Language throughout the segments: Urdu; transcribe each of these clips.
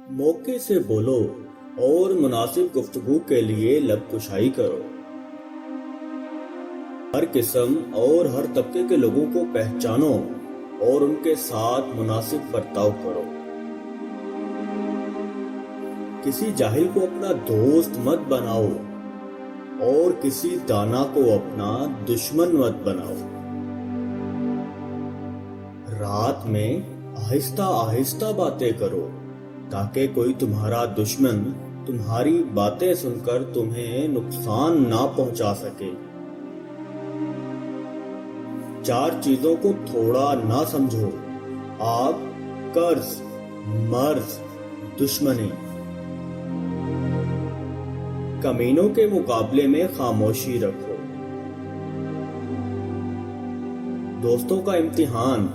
موقع سے بولو اور مناسب گفتگو کے لیے لب کشائی کرو۔ ہر قسم اور ہر طبقے کے لوگوں کو پہچانو اور ان کے ساتھ مناسب برتاؤ کرو۔ کسی جاہل کو اپنا دوست مت بناؤ اور کسی دانا کو اپنا دشمن مت بناؤ۔ رات میں آہستہ آہستہ باتیں کرو تاکہ کوئی تمہارا دشمن تمہاری باتیں سن کر تمہیں نقصان نہ پہنچا سکے۔ 4 چیزوں کو تھوڑا نہ سمجھو: آگ، قرض، مرض، دشمنی۔ کمینوں کے مقابلے میں خاموشی رکھو۔ دوستوں کا امتحان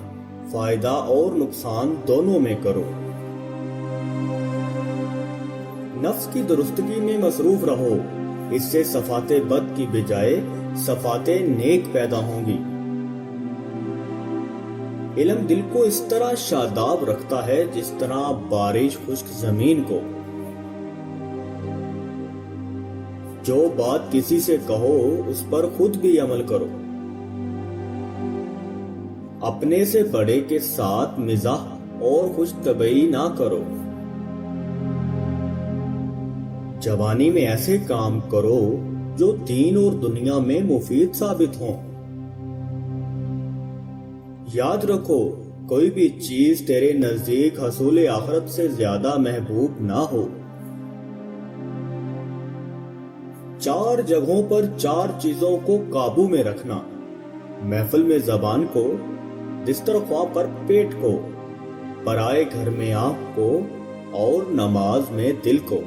فائدہ اور نقصان دونوں میں کرو۔ نفس کی درستگی میں مصروف رہو، اس سے صفات بد کی بجائے صفات نیک پیدا ہوں گی۔ علم دل کو اس طرح شاداب رکھتا ہے جس طرح بارش خشک زمین کو۔ جو بات کسی سے کہو اس پر خود بھی عمل کرو۔ اپنے سے بڑے کے ساتھ مزاح اور خوش طبعی نہ کرو۔ جوانی میں ایسے کام کرو جو دین اور دنیا میں مفید ثابت ہوں۔ یاد رکھو، کوئی بھی چیز تیرے نزدیک حصول آخرت سے زیادہ محبوب نہ ہو۔ 4 جگہوں پر 4 چیزوں کو قابو میں رکھنا: محفل میں زبان کو، دسترخواں پر پیٹ کو، پرائے گھر میں آنکھ کو اور نماز میں دل کو۔